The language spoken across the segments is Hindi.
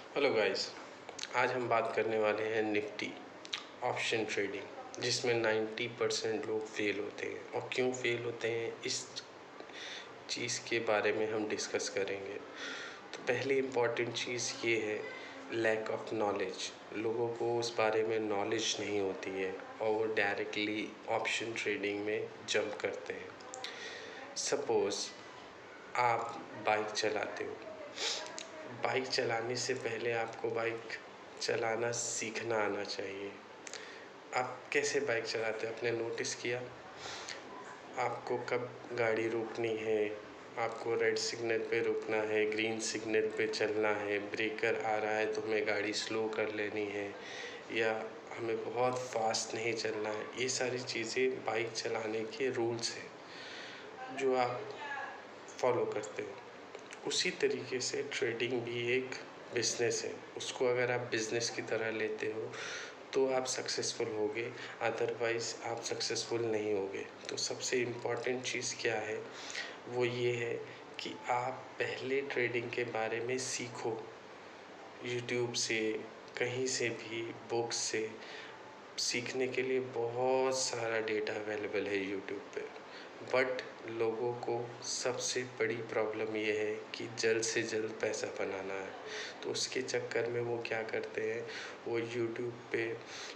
हेलो गाइस, आज हम बात करने वाले हैं निफ्टी ऑप्शन ट्रेडिंग, जिसमें 90% लोग फेल होते हैं। और क्यों फेल होते हैं इस चीज़ के बारे में हम डिस्कस करेंगे। तो पहली इम्पॉर्टेंट चीज़ ये है लैक ऑफ नॉलेज। लोगों को उस बारे में नॉलेज नहीं होती है और वो डायरेक्टली ऑप्शन ट्रेडिंग में जंप करते हैं। सपोज़ आप बाइक चलाते हो। बाइक चलाने से पहले आपको बाइक चलाना सीखना आना चाहिए। आप कैसे बाइक चलाते हो आपने नोटिस किया? आपको कब गाड़ी रोकनी है, आपको रेड सिग्नल पे रुकना है, ग्रीन सिग्नल पे चलना है, ब्रेकर आ रहा है तो हमें गाड़ी स्लो कर लेनी है या हमें बहुत फास्ट नहीं चलना है। ये सारी चीज़ें बाइक चलाने के रूल्स हैं जो आप फॉलो करते हो। उसी तरीके से ट्रेडिंग भी एक बिज़नेस है। उसको अगर आप बिज़नेस की तरह लेते हो तो आप सक्सेसफुल होगे, अदरवाइज़ आप सक्सेसफुल नहीं होगे। तो सबसे इम्पॉर्टेंट चीज़ क्या है, वो ये है कि आप पहले ट्रेडिंग के बारे में सीखो। यूट्यूब से, कहीं से भी, बुक्स से सीखने के लिए बहुत सारा डेटा अवेलेबल है यूट्यूब पे। बट लोगों को सबसे बड़ी प्रॉब्लम ये है कि जल्द से जल्द पैसा बनाना है। तो उसके चक्कर में वो क्या करते हैं, वो यूट्यूब पे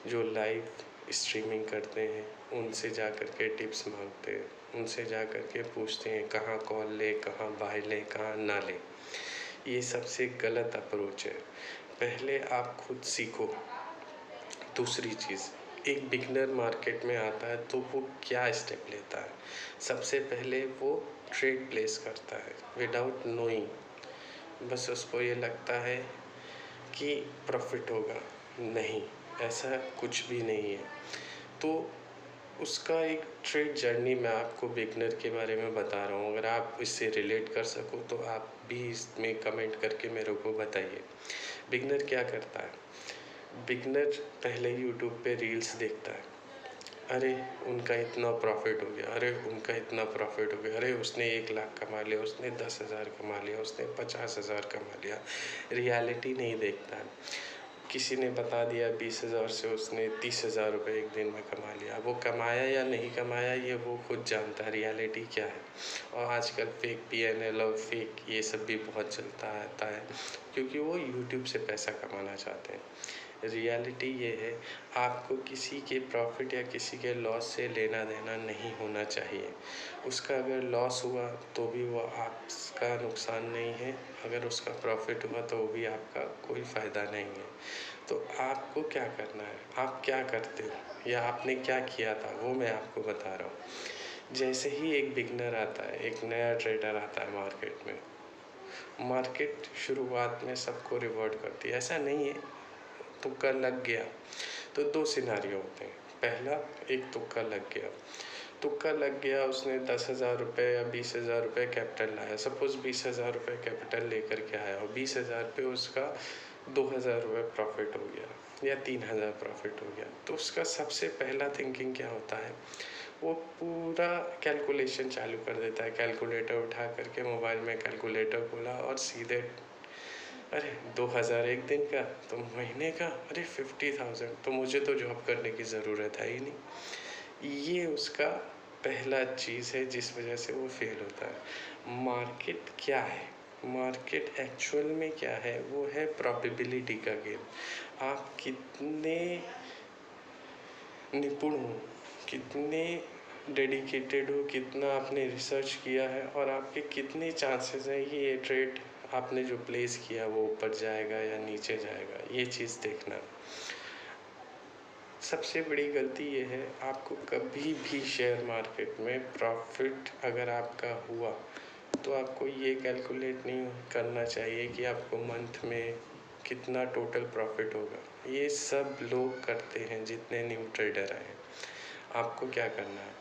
जो लाइव स्ट्रीमिंग करते हैं उनसे जा कर के टिप्स मांगते हैं, उनसे जा कर के पूछते हैं कहाँ कॉल लें, कहाँ बाय लें, कहाँ ना लें। ये सबसे गलत अप्रोच है। पहले आप खुद सीखो। दूसरी चीज़, एक बिगनर मार्केट में आता है तो वो क्या स्टेप लेता है? सबसे पहले वो ट्रेड प्लेस करता है विदाउट नोइंग। बस उसको ये लगता है कि प्रॉफिट होगा। नहीं, ऐसा कुछ भी नहीं है। तो उसका एक ट्रेड जर्नी मैं आपको बिगनर के बारे में बता रहा हूँ। अगर आप इससे रिलेट कर सको तो आप भी इसमें कमेंट करके मेरे को बताइए। बिगनर क्या करता है? बिगनर पहले यूट्यूब पे रील्स देखता है। अरे उनका इतना प्रॉफिट हो गया, अरे उनका इतना प्रॉफिट हो गया, अरे उसने 1 लाख कमा लिया, उसने 10,000 कमा लिया, उसने 50,000 कमा लिया। रियलिटी नहीं देखता है। किसी ने बता दिया 20,000 से उसने 30,000 रुपये एक दिन में कमा लिया। वो कमाया या नहीं कमाया ये वो खुद जानता है, रियलिटी क्या है। और आजकल फेक PNL और फेक ये सब भी बहुत चलता आता है क्योंकि वो यूट्यूब से पैसा कमाना चाहते हैं। रियलिटी ये है, आपको किसी के प्रॉफिट या किसी के लॉस से लेना देना नहीं होना चाहिए। उसका अगर लॉस हुआ तो भी वो आपका नुकसान नहीं है, अगर उसका प्रॉफिट हुआ तो वो भी आपका कोई फ़ायदा नहीं है। तो आपको क्या करना है, आप क्या करते हो या आपने क्या किया था वो मैं आपको बता रहा हूँ। जैसे ही एक बिगनर आता है, एक नया ट्रेडर आता है मार्केट में, मार्केट शुरुआत में सबको रिवॉर्ड करती है, ऐसा नहीं है। तुक्का लग गया तो 2 सिनेरियो होते हैं। पहला, एक तुक्का लग गया, उसने 10,000 रुपये या 20,000 रुपये कैपिटल लाया। सपोज़ 20,000 रुपये कैपिटल लेकर के आया और 20,000 पे उसका 2,000 रुपये प्रॉफिट हो गया या 3,000 प्रॉफिट हो गया। तो उसका सबसे पहला थिंकिंग क्या होता है, वो पूरा कैलकुलेशन चालू कर देता है। कैलकुलेटर उठा करके मोबाइल में कैलकुलेटर खोला और सीधे अरे 2,000 एक दिन का, तो महीने का अरे 50,000, तो मुझे तो जॉब करने की ज़रूरत है ही नहीं। ये उसका पहला चीज़ है जिस वजह से वो फेल होता है। मार्केट क्या है, मार्केट एक्चुअल में क्या है, वो है प्रोबेबिलिटी का गेम। आप कितने निपुण हो, कितने डेडिकेटेड हो, कितना आपने रिसर्च किया है और आपके कितने चांसेस हैं कि ये ट्रेड आपने जो प्लेस किया वो ऊपर जाएगा या नीचे जाएगा, ये चीज़ देखना। सबसे बड़ी गलती ये है, आपको कभी भी शेयर मार्केट में प्रॉफिट अगर आपका हुआ तो आपको ये कैलकुलेट नहीं करना चाहिए कि आपको मंथ में कितना टोटल प्रॉफिट होगा। ये सब लोग करते हैं जितने न्यू ट्रेडर आए हैं। आपको क्या करना है,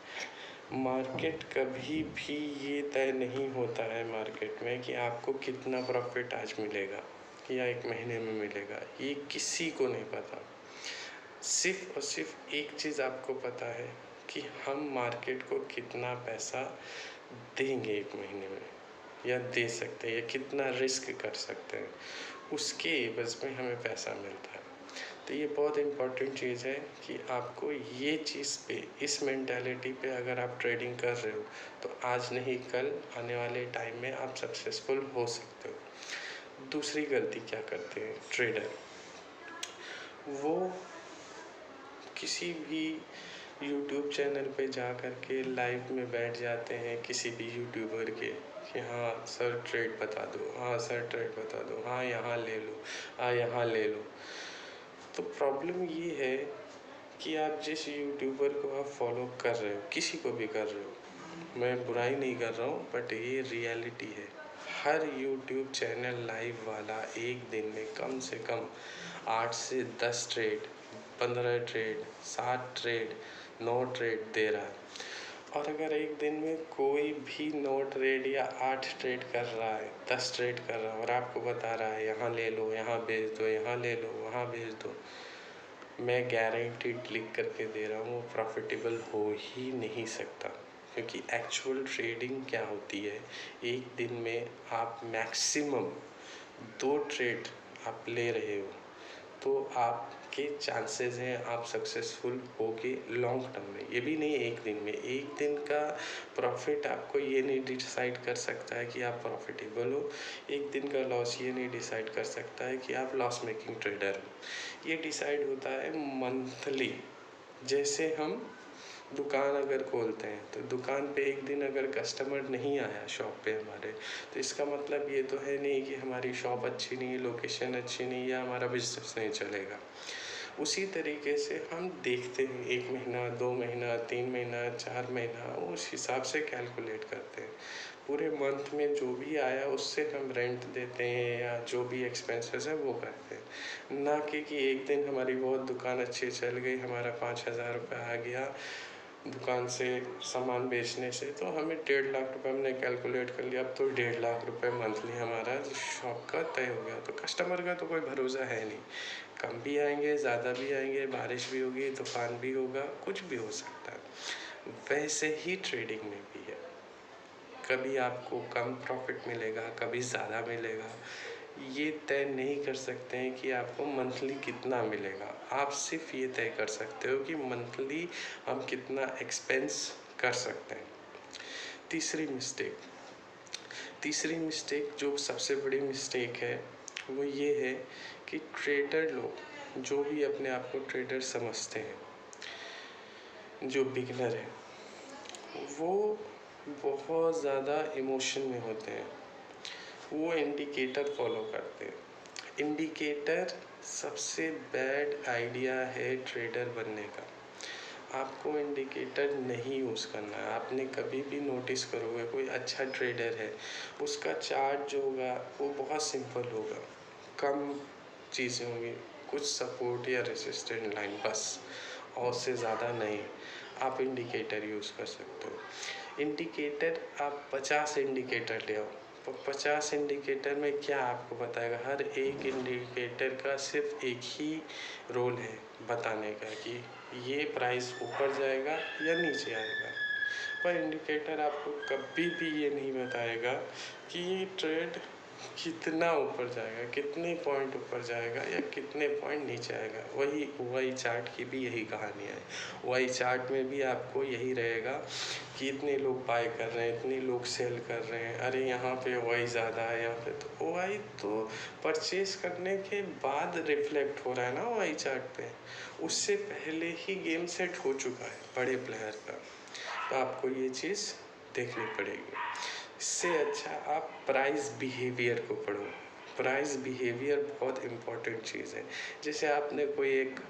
मार्केट कभी भी ये तय नहीं होता है मार्केट में कि आपको कितना प्रॉफिट आज मिलेगा या एक महीने में मिलेगा, ये किसी को नहीं पता। सिर्फ और सिर्फ एक चीज़ आपको पता है कि हम मार्केट को कितना पैसा देंगे एक महीने में या दे सकते हैं या कितना रिस्क कर सकते हैं। उसके एवज़ में हमें पैसा मिलता है। तो ये बहुत इम्पोर्टेंट चीज़ है कि आपको ये चीज़ पे, इस मेंटालिटी पे अगर आप ट्रेडिंग कर रहे हो तो आज नहीं कल आने वाले टाइम में आप सक्सेसफुल हो सकते हो। दूसरी गलती क्या करते हैं ट्रेडर, वो किसी भी यूट्यूब चैनल पे जा कर के लाइव में बैठ जाते हैं किसी भी यूट्यूबर के कि हाँ सर ट्रेड बता दो, हाँ सर ट्रेड बता दो, हाँ यहाँ ले लो, हाँ यहाँ ले लो। तो प्रॉब्लम ये है कि आप जिस यूट्यूबर को आप फॉलो कर रहे हो, किसी को भी कर रहे हो, मैं बुराई नहीं कर रहा हूँ बट ये रियलिटी है। हर यूट्यूब चैनल लाइव वाला एक दिन में कम से कम 8 से 10 ट्रेड, 15 ट्रेड, 7 ट्रेड, 9 ट्रेड दे रहा है। और अगर एक दिन में कोई भी 9 ट्रेड या 8 ट्रेड कर रहा है, 10 ट्रेड कर रहा है और आपको बता रहा है यहाँ ले लो, यहाँ बेच दो, यहाँ ले लो, वहाँ बेच दो, मैं गारंटीड लिख करके दे रहा हूँ वो प्रॉफिटेबल हो ही नहीं सकता। क्योंकि एक्चुअल ट्रेडिंग क्या होती है, एक दिन में आप मैक्सिमम 2 ट्रेड आप ले रहे हो तो आपके चांसेस हैं आप सक्सेसफुल होगे लॉन्ग टर्म में। ये भी नहीं एक दिन में, एक दिन का प्रॉफिट आपको ये नहीं डिसाइड कर सकता है कि आप प्रॉफिटेबल हो, एक दिन का लॉस ये नहीं डिसाइड कर सकता है कि आप लॉस मेकिंग ट्रेडर हो। ये डिसाइड होता है मंथली। जैसे हम दुकान अगर खोलते हैं तो दुकान पे एक दिन अगर कस्टमर नहीं आया शॉप पे हमारे, तो इसका मतलब ये तो है नहीं कि हमारी शॉप अच्छी नहीं है, लोकेशन अच्छी नहीं है या हमारा बिजनेस नहीं चलेगा। उसी तरीके से हम देखते हैं 1 महीना, 2 महीना, 3 महीना, 4 महीना, उस हिसाब से कैलकुलेट करते हैं। पूरे मंथ में जो भी आया उससे हम रेंट देते हैं या जो भी एक्सपेंसेस है वो करते हैं। ना कि एक दिन हमारी बहुत दुकान अच्छी चल गई, हमारा 5,000 रुपये आ गया दुकान से सामान बेचने से, तो हमें 1.5 लाख रुपए हमने कैलकुलेट कर लिया, अब तो 1.5 लाख रुपए मंथली हमारा शॉप का तय हो गया। तो कस्टमर का तो कोई भरोसा है नहीं, कम भी आएंगे, ज़्यादा भी आएंगे, बारिश भी होगी, तूफान भी होगा, कुछ भी हो सकता है। वैसे ही ट्रेडिंग में भी है, कभी आपको कम प्रॉफिट मिलेगा, कभी ज़्यादा मिलेगा। ये तय नहीं कर सकते हैं कि आपको मंथली कितना मिलेगा। आप सिर्फ ये तय कर सकते हो कि मंथली हम कितना एक्सपेंस कर सकते हैं। तीसरी मिस्टेक जो सबसे बड़ी मिस्टेक है वो ये है कि ट्रेडर लोग जो भी अपने आप को ट्रेडर समझते हैं, जो बिगनर है, वो बहुत ज़्यादा इमोशन में होते हैं। वो इंडिकेटर फॉलो करते हैं। इंडिकेटर सबसे बैड आइडिया है ट्रेडर बनने का। आपको इंडिकेटर नहीं यूज़ करना है। आपने कभी भी नोटिस करोगे कोई अच्छा ट्रेडर है, उसका चार्ट जो होगा वो बहुत सिंपल होगा, कम चीज़ें होंगी, कुछ सपोर्ट या रेसिस्टेंट लाइन बस, और से ज़्यादा नहीं। आप इंडिकेटर यूज़ कर सकते हो। इंडिकेटर आप 50 इंडिकेटर ले आओ, तो 50 इंडिकेटर में क्या आपको बताएगा, हर एक इंडिकेटर का सिर्फ एक ही रोल है बताने का कि ये प्राइस ऊपर जाएगा या नीचे आएगा। पर इंडिकेटर आपको कभी भी ये नहीं बताएगा कि ये ट्रेड कितना ऊपर जाएगा, कितने पॉइंट ऊपर जाएगा या कितने पॉइंट नीचे आएगा। वही चार्ट की भी यही कहानी है। वही चार्ट में भी आपको यही रहेगा कि इतने लोग बाय कर रहे हैं, इतने लोग सेल कर रहे हैं, अरे यहाँ पे वाई ज़्यादा है, यहाँ पे तो वाई तो परचेज करने के बाद रिफ्लेक्ट हो रहा है ना वाई चार्ट पे, उससे पहले ही गेम सेट हो चुका है बड़े प्लेयर का। तो आपको ये चीज़ देखनी पड़ेगी। इससे अच्छा आप प्राइस बिहेवियर को पढ़ो। प्राइस बिहेवियर बहुत इम्पोर्टेंट चीज़ है। जैसे आपने कोई एक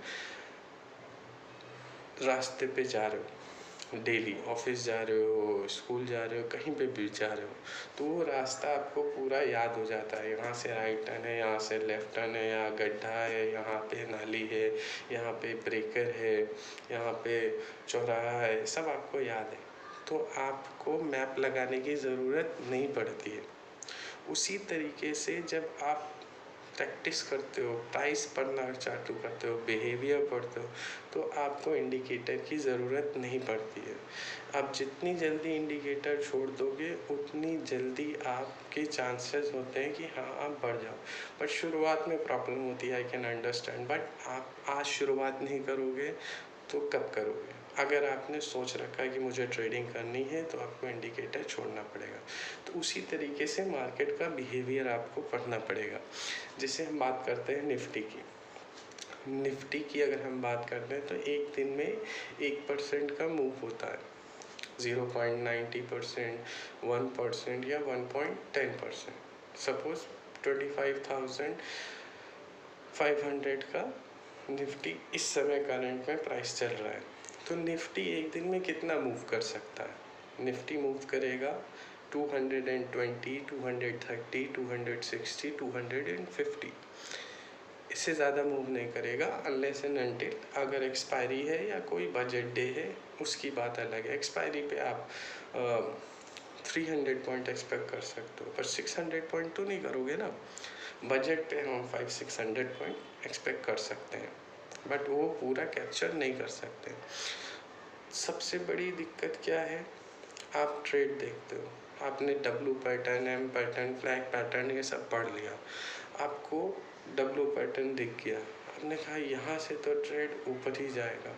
रास्ते पे जा रहे हो, डेली ऑफिस जा रहे हो, स्कूल जा रहे हो, कहीं पे भी जा रहे हो, तो वो रास्ता आपको पूरा याद हो जाता है। यहाँ से राइट टर्न है, यहाँ से लेफ्ट टर्न है, यहाँ गड्ढा है, यहाँ पे नाली है, यहाँ पे ब्रेकर है, यहाँ पे चौराहा है, सब आपको याद है। तो आपको मैप लगाने की ज़रूरत नहीं पड़ती है। उसी तरीके से जब आप प्रैक्टिस करते हो, प्राइस पढ़ना चालू करते हो, बिहेवियर पढ़ते हो, तो आपको इंडिकेटर की ज़रूरत नहीं पड़ती है। आप जितनी जल्दी इंडिकेटर छोड़ दोगे उतनी जल्दी आपके चांसेस होते हैं कि हाँ आप बढ़ जाओ। बट शुरुआत में प्रॉब्लम होती है, आई कैन अंडरस्टैंड, बट आप आज शुरुआत नहीं करोगे तो कब करोगे? अगर आपने सोच रखा है कि मुझे ट्रेडिंग करनी है तो आपको इंडिकेटर छोड़ना पड़ेगा। तो उसी तरीके से मार्केट का बिहेवियर आपको पढ़ना पड़ेगा। जैसे हम बात करते हैं निफ्टी की अगर हम बात करते हैं तो एक दिन में 1% का मूव होता है, 0.90%, 1% या 1.10%। सपोज 25,500 का निफ्टी इस समय करंट में प्राइस चल रहा है, तो निफ्टी एक दिन में कितना मूव कर सकता है? निफ्टी मूव करेगा 220, 230, 260, 250, इससे ज़्यादा मूव नहीं करेगा अनलेस एंड अनटिल अगर एक्सपायरी है या कोई बजट डे है, उसकी बात अलग है। एक्सपायरी पे आप 300 पॉइंट एक्सपेक्ट कर सकते हो, पर 600 पॉइंट तो नहीं करोगे ना। बजट पे हम 500-600 पॉइंट एक्सपेक्ट कर सकते हैं, बट वो पूरा कैप्चर नहीं कर सकते। सबसे बड़ी दिक्कत क्या है? आप ट्रेड देखते हो, आपने W pattern, M pattern, flag pattern ये सब पढ़ लिया, आपको डब्लू पैटर्न दिख गया, आपने कहा यहाँ से तो ट्रेड ऊपर ही जाएगा।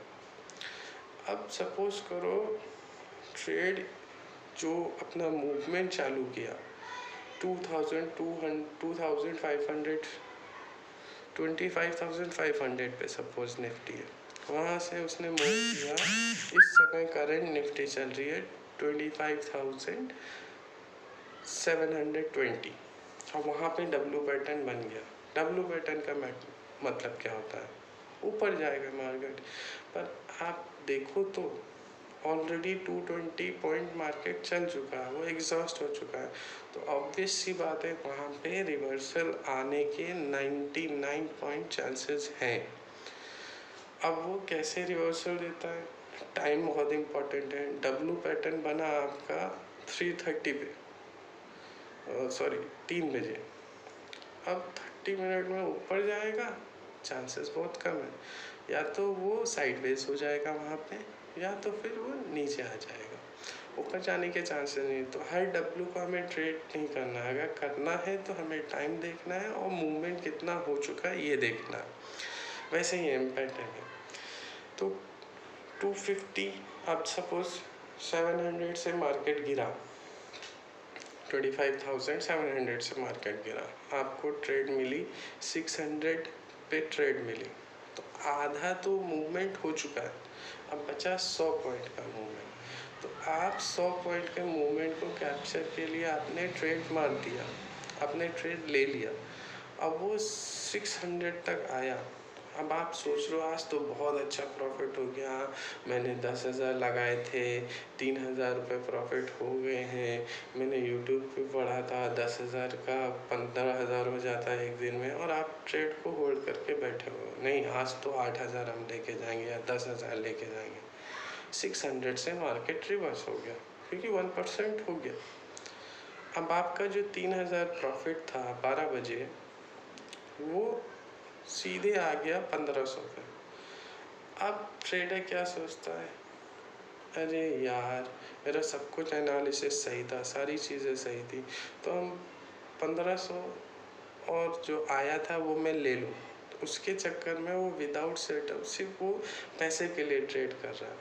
अब सपोज करो ट्रेड जो अपना मूवमेंट चालू किया 25,500 पे सपोज निफ्टी है, वहाँ से उसने मूव किया, इस समय करंट निफ्टी चल रही है 25,720, और वहाँ पे डब्लू पैटर्न बन गया। डब्लू पैटर्न का मतलब क्या होता है? ऊपर जाएगा मार्केट, पर आप देखो तो ऑलरेडी 220 पॉइंट मार्केट चल चुका है, वो एग्जॉस्ट हो चुका है, तो ऑब्वियस सी बात है वहाँ पे रिवर्सल आने के 99 पॉइंट चांसेस हैं। अब वो कैसे रिवर्सल देता है? टाइम बहुत इम्पोर्टेंट है। डब्लू पैटर्न बना आपका 3:30 पे, सॉरी 3 बजे, अब 30 मिनट में ऊपर जाएगा, चांसेस बहुत कम है। या तो वो साइडवेज हो जाएगा वहाँ पे, या तो फिर वो नीचे आ जाएगा, ऊपर जाने के चांसेस नहीं। तो हर डब्लू को हमें ट्रेड नहीं करना है, अगर करना है तो हमें टाइम देखना है और मूवमेंट कितना हो चुका है ये देखना है। वैसे ही एम पैटर्न है, तो 250, अब सपोज 700 से मार्केट गिरा, 25,700 से मार्केट गिरा, आपको ट्रेड मिली 600 पे ट्रेड मिली, तो आधा तो मूवमेंट हो चुका है, अब बचा 100 पॉइंट का मूवमेंट। तो आप 100 पॉइंट के मूवमेंट को कैप्चर के लिए आपने ट्रेड मार दिया, आपने ट्रेड ले लिया, अब वो 600 तक आया। अब आप सोच रहे हो आज तो बहुत अच्छा प्रॉफिट हो गया, मैंने 10,000 लगाए थे, 3,000 रुपये प्रॉफिट हो गए हैं, मैंने यूट्यूब पे पढ़ा था 10,000 का 15,000 हो जाता है एक दिन में, और आप ट्रेड को होल्ड करके बैठे हो, नहीं आज तो 8,000 हम लेके जाएंगे या 10,000 लेके जाएंगे। 600 से मार्केट रिवर्स हो गया क्योंकि 1% हो गया। अब आपका जो 3,000 प्रॉफिट था 12 बजे, वो सीधे आ गया 1,500 पे। अब ट्रेडर क्या सोचता है? अरे यार मेरा सब कुछ एनालिसिस सही था, सारी चीज़ें सही थी, तो हम 1,500 और जो आया था वो मैं ले लूँ। तो उसके चक्कर में वो विदाउट सेटअप सिर्फ वो पैसे के लिए ट्रेड कर रहा है।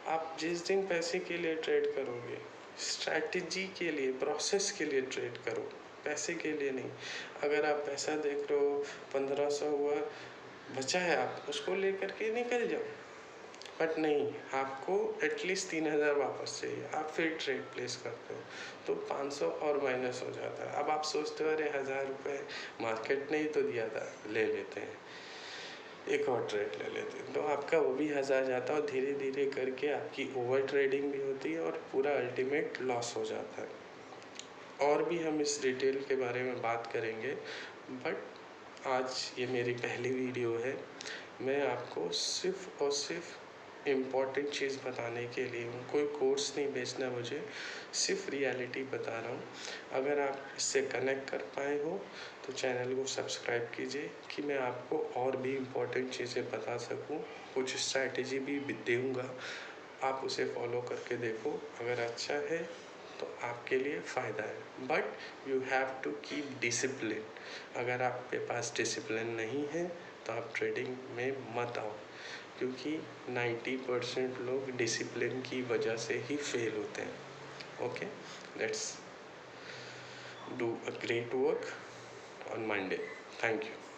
आप जिस दिन पैसे के लिए ट्रेड करोगे, स्ट्रैटेजी के लिए, प्रोसेस के लिए ट्रेड करो, पैसे के लिए नहीं। अगर आप पैसा देख रहे हो 1,500 हुआ, बचा है, आप उसको लेकर के निकल जाओ, बट नहीं, आपको एटलीस्ट 3,000 वापस चाहिए, आप फिर ट्रेड प्लेस करते हो तो 500 और माइनस हो जाता है। अब आप सोचते हो अरे 1,000 रुपये मार्केट ने ही तो दिया था, ले लेते हैं, एक और ट्रेड ले लेते हैं, तो आपका वो भी 1,000 जाता है, और धीरे धीरे करके आपकी ओवर ट्रेडिंग भी होती है और पूरा अल्टीमेट लॉस हो जाता है। और भी हम इस डिटेल के बारे में बात करेंगे, बट आज ये मेरी पहली वीडियो है, मैं आपको सिर्फ और सिर्फ इम्पॉर्टेंट चीज़ बताने के लिए हूँ, कोई कोर्स नहीं बेचना मुझे, सिर्फ रियलिटी बता रहा हूँ। अगर आप इससे कनेक्ट कर पाए हो तो चैनल को सब्सक्राइब कीजिए कि मैं आपको और भी इम्पॉर्टेंट चीज़ें बता सकूँ। कुछ स्ट्रैटेजी भी दूँगा, आप उसे फॉलो करके देखो। अगर अच्छा है तो आपके लिए फ़ायदा है, but you have to keep discipline. अगर आपके पास डिसिप्लिन नहीं है तो आप ट्रेडिंग में मत आओ, क्योंकि 90% लोग डिसिप्लिन की वजह से ही फेल होते हैं। Okay, let's do a great work on Monday. Thank you.